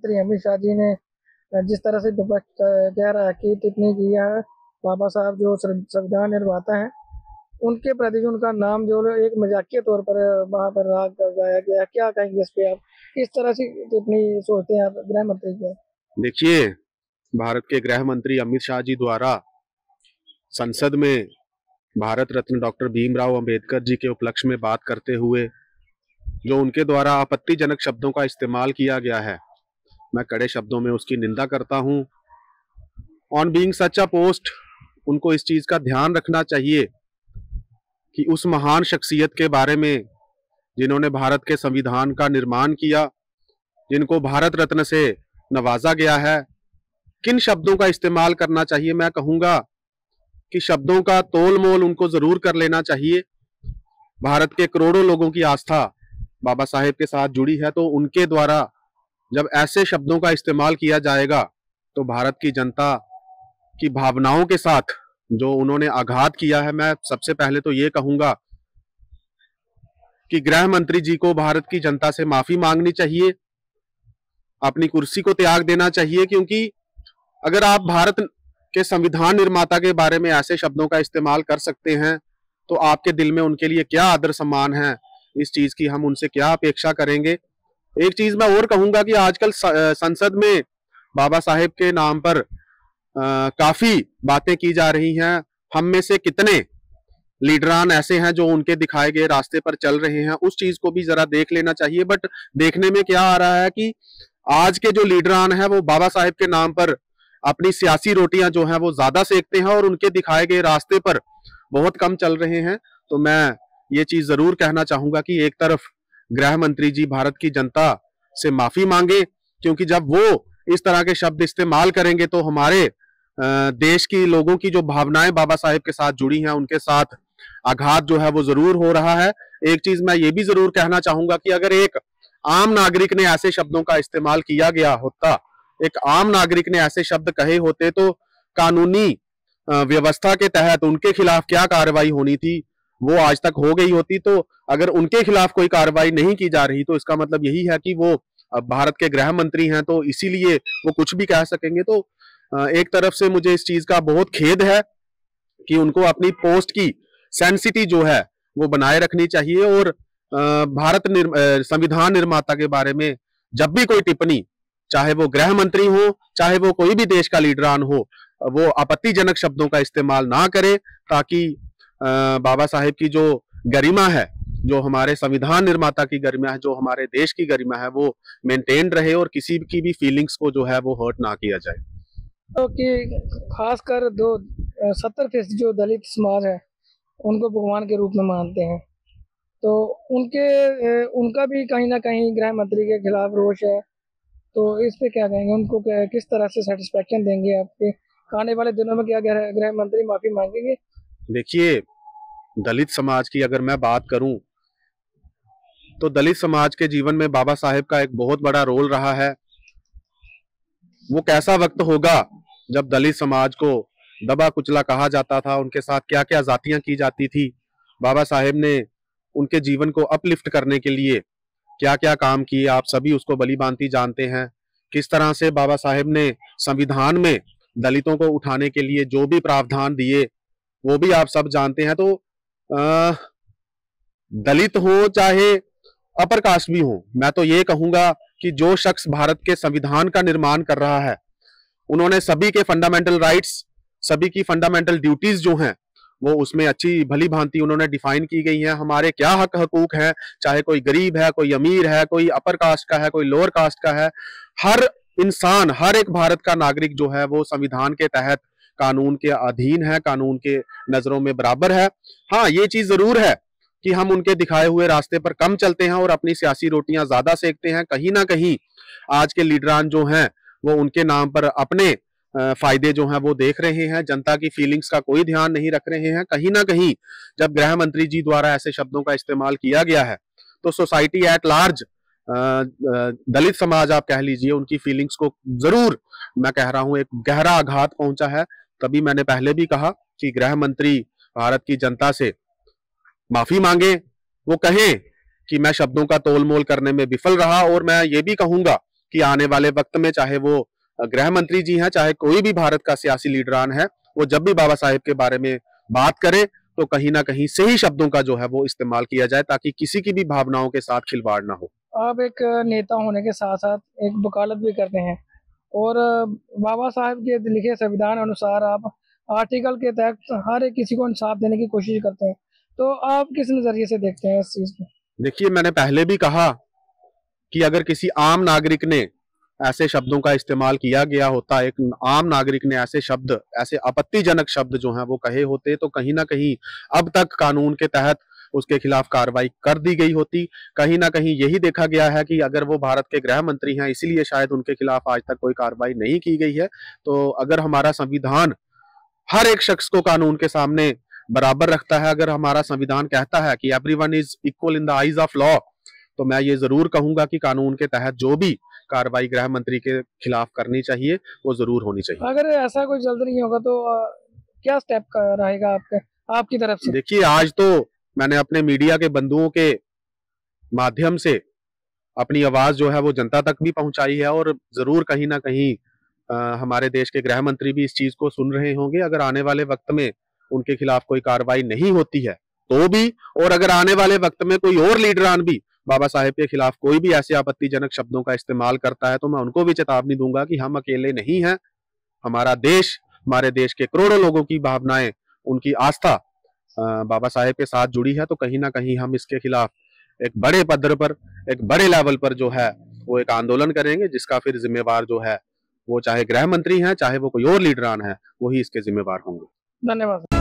मंत्री अमित शाह जी ने जिस तरह से विपक्ष कह रहा है कि टिप्पणी की है, बाबा साहब जो संविधान निर्माता हैं उनके प्रति जो उनका नाम जो एक मजाकिया तौर पर वहाँ पर राग गाया गया, क्या कहेंगे इस पे आप? किस तरह से टिप्पणी सोचते हैं आप गृह मंत्री की? देखिए, भारत के गृह मंत्री अमित शाह जी द्वारा संसद में भारत रत्न डॉक्टर भीमराव अंबेडकर जी के उपलक्ष्य में बात करते हुए जो उनके द्वारा आपत्तिजनक शब्दों का इस्तेमाल किया गया है, मैं कड़े शब्दों में उसकी निंदा करता हूं। On being such a post, उनको इस चीज का ध्यान रखना चाहिए कि उस महान शख्सियत के बारे में जिन्होंने भारत के संविधान का निर्माण किया, जिनको भारत रत्न से नवाजा गया है, किन शब्दों का इस्तेमाल करना चाहिए। मैं कहूंगा कि शब्दों का तोल मोल उनको जरूर कर लेना चाहिए। भारत के करोड़ों लोगों की आस्था बाबा साहेब के साथ जुड़ी है, तो उनके द्वारा जब ऐसे शब्दों का इस्तेमाल किया जाएगा तो भारत की जनता की भावनाओं के साथ जो उन्होंने आघात किया है, मैं सबसे पहले तो ये कहूंगा कि गृह मंत्री जी को भारत की जनता से माफी मांगनी चाहिए, अपनी कुर्सी को त्याग देना चाहिए, क्योंकि अगर आप भारत के संविधान निर्माता के बारे में ऐसे शब्दों का इस्तेमाल कर सकते हैं तो आपके दिल में उनके लिए क्या आदर सम्मान है, इस चीज की हम उनसे क्या अपेक्षा करेंगे। एक चीज मैं और कहूंगा कि आजकल संसद में बाबा साहेब के नाम पर काफी बातें की जा रही हैं। हम में से कितने लीडरान ऐसे हैं जो उनके दिखाए गए रास्ते पर चल रहे हैं, उस चीज को भी जरा देख लेना चाहिए। बट देखने में क्या आ रहा है कि आज के जो लीडरान हैं वो बाबा साहेब के नाम पर अपनी सियासी रोटियां जो हैं वो ज्यादा सेकते हैं और उनके दिखाए गए रास्ते पर बहुत कम चल रहे हैं। तो मैं ये चीज जरूर कहना चाहूंगा कि एक तरफ गृह मंत्री जी भारत की जनता से माफी मांगे, क्योंकि जब वो इस तरह के शब्द इस्तेमाल करेंगे तो हमारे देश की लोगों की जो भावनाएं बाबा साहेब के साथ जुड़ी हैं उनके साथ आघात जो है वो जरूर हो रहा है। एक चीज मैं ये भी जरूर कहना चाहूंगा कि अगर एक आम नागरिक ने ऐसे शब्दों का इस्तेमाल किया गया होता, एक आम नागरिक ने ऐसे शब्द कहे होते, तो कानूनी व्यवस्था के तहत उनके खिलाफ क्या कार्रवाई होनी थी वो आज तक हो गई होती। तो अगर उनके खिलाफ कोई कार्रवाई नहीं की जा रही तो इसका मतलब यही है कि वो भारत के गृह मंत्री हैं, तो इसीलिए वो कुछ भी कह सकेंगे। तो एक तरफ से मुझे इस चीज का बहुत खेद है कि उनको अपनी पोस्ट की सेंसिटी जो है वो बनाए रखनी चाहिए, और संविधान निर्माता के बारे में जब भी कोई टिप्पणी, चाहे वो गृह मंत्री हो चाहे वो कोई भी देश का लीडरान हो, वो आपत्तिजनक शब्दों का इस्तेमाल ना करे, ताकि बाबा साहेब की जो गरिमा है, जो हमारे संविधान निर्माता की गरिमा है, जो हमारे देश की गरिमा है, वो मेंटेन रहे और किसी की भी फीलिंग्स को जो है वो हर्ट ना किया जाए। तो कि खासकर 70% जो दलित समाज है उनको भगवान के रूप में मानते हैं, तो उनका भी कहीं ना कहीं गृह मंत्री के खिलाफ रोष है, तो इस पे क्या कहेंगे? उनको किस तरह से सेटिस्फेक्शन देंगे आपके आने वाले दिनों में? क्या गृह मंत्री माफी मांगेंगे? देखिए, दलित समाज की अगर मैं बात करूं तो दलित समाज के जीवन में बाबा साहेब का एक बहुत बड़ा रोल रहा है। वो कैसा वक्त होगा जब दलित समाज को दबा कुचला कहा जाता था, उनके साथ क्या क्या जातियां की जाती थी। बाबा साहेब ने उनके जीवन को अपलिफ्ट करने के लिए क्या क्या काम किए, आप सभी उसको भली भांति जानते हैं। किस तरह से बाबा साहेब ने संविधान में दलितों को उठाने के लिए जो भी प्रावधान दिए वो भी आप सब जानते हैं। तो दलित हो चाहे अपर कास्ट भी हो, मैं तो ये कहूंगा कि जो शख्स भारत के संविधान का निर्माण कर रहा है, उन्होंने सभी के फंडामेंटल राइट्स, सभी की फंडामेंटल ड्यूटीज जो हैं वो उसमें अच्छी भली भांति उन्होंने डिफाइन की गई हैं। हमारे क्या हक हकूक हैं, चाहे कोई गरीब है, कोई अमीर है, कोई अपर कास्ट का है, कोई लोअर कास्ट का है, हर इंसान, हर एक भारत का नागरिक जो है वो संविधान के तहत कानून के अधीन है, कानून के नजरों में बराबर है। हाँ, ये चीज जरूर है कि हम उनके दिखाए हुए रास्ते पर कम चलते हैं और अपनी सियासी रोटियां ज्यादा सेकते हैं। कहीं ना कहीं आज के लीडरान जो हैं वो उनके नाम पर अपने फायदे जो हैं वो देख रहे हैं, जनता की फीलिंग्स का कोई ध्यान नहीं रख रहे हैं। कहीं ना कहीं जब गृह मंत्री जी द्वारा ऐसे शब्दों का इस्तेमाल किया गया है तो सोसाइटी एट लार्ज, दलित समाज आप कह लीजिए, उनकी फीलिंग्स को जरूर, मैं कह रहा हूं, एक गहरा आघात पहुंचा है। तभी मैंने पहले भी कहा कि गृह मंत्री भारत की जनता से माफी मांगे, वो कहें कि मैं शब्दों का तोल मोल करने में विफल रहा, और मैं ये भी कहूंगा कि आने वाले वक्त में चाहे वो गृह मंत्री जी हैं, चाहे कोई भी भारत का सियासी लीडरान है, वो जब भी बाबा साहेब के बारे में बात करे तो कहीं ना कहीं सही शब्दों का जो है वो इस्तेमाल किया जाए, ताकि किसी की भी भावनाओं के साथ खिलवाड़ ना हो। आप एक नेता होने के साथ साथ एक वकालत भी करते हैं और बाबा साहेब के लिखे संविधान अनुसार आप आर्टिकल के तहत हर एक किसी को इंसाफ देने की कोशिश करते हैं, तो आप किस नज़रिए से देखते हैं इस चीज़ को? देखिए, मैंने पहले भी कहा कि अगर किसी आम नागरिक ने ऐसे शब्दों का इस्तेमाल किया गया होता, एक आम नागरिक ने ऐसे शब्द, ऐसे आपत्तिजनक शब्द जो हैं वो कहे होते, तो कहीं ना कहीं अब तक कानून के तहत उसके खिलाफ कार्रवाई कर दी गई होती। कहीं ना कहीं यही देखा गया है कि अगर वो भारत के गृह मंत्री हैं, इसीलिए शायद उनके खिलाफ आज तक कोई कार्रवाई नहीं की गई है। तो अगर हमारा संविधान हर एक शख्स को कानून के सामने बराबर रखता है, अगर हमारा संविधान कहता है कि everyone is equal in the eyes of law, तो मैं ये जरूर कहूंगा कि कानून के तहत जो भी कार्रवाई गृह मंत्री के खिलाफ करनी चाहिए वो जरूर होनी चाहिए। अगर ऐसा कोई जल्द नहीं होगा तो क्या स्टेप रहेगा आपकी तरफ से? देखिए, आज तो मैंने अपने मीडिया के बंधुओं के माध्यम से अपनी आवाज जो है वो जनता तक भी पहुंचाई है, और जरूर कहीं ना कहीं हमारे देश के गृह मंत्री भी इस चीज को सुन रहे होंगे। अगर आने वाले वक्त में उनके खिलाफ कोई कार्रवाई नहीं होती है तो भी, और अगर आने वाले वक्त में कोई और लीडरान भी बाबा साहेब के खिलाफ कोई भी ऐसे आपत्तिजनक शब्दों का इस्तेमाल करता है, तो मैं उनको भी चेतावनी दूंगा कि हम अकेले नहीं हैं। हमारा देश, हमारे देश के करोड़ों लोगों की भावनाएं, उनकी आस्था बाबा साहेब के साथ जुड़ी है। तो कहीं ना कहीं हम इसके खिलाफ एक बड़े पद्धर पर, एक बड़े लेवल पर जो है वो एक आंदोलन करेंगे, जिसका फिर जिम्मेवार जो है वो चाहे गृह मंत्री हैं, चाहे वो कोई और लीडरान है, वही इसके जिम्मेवार होंगे। धन्यवाद।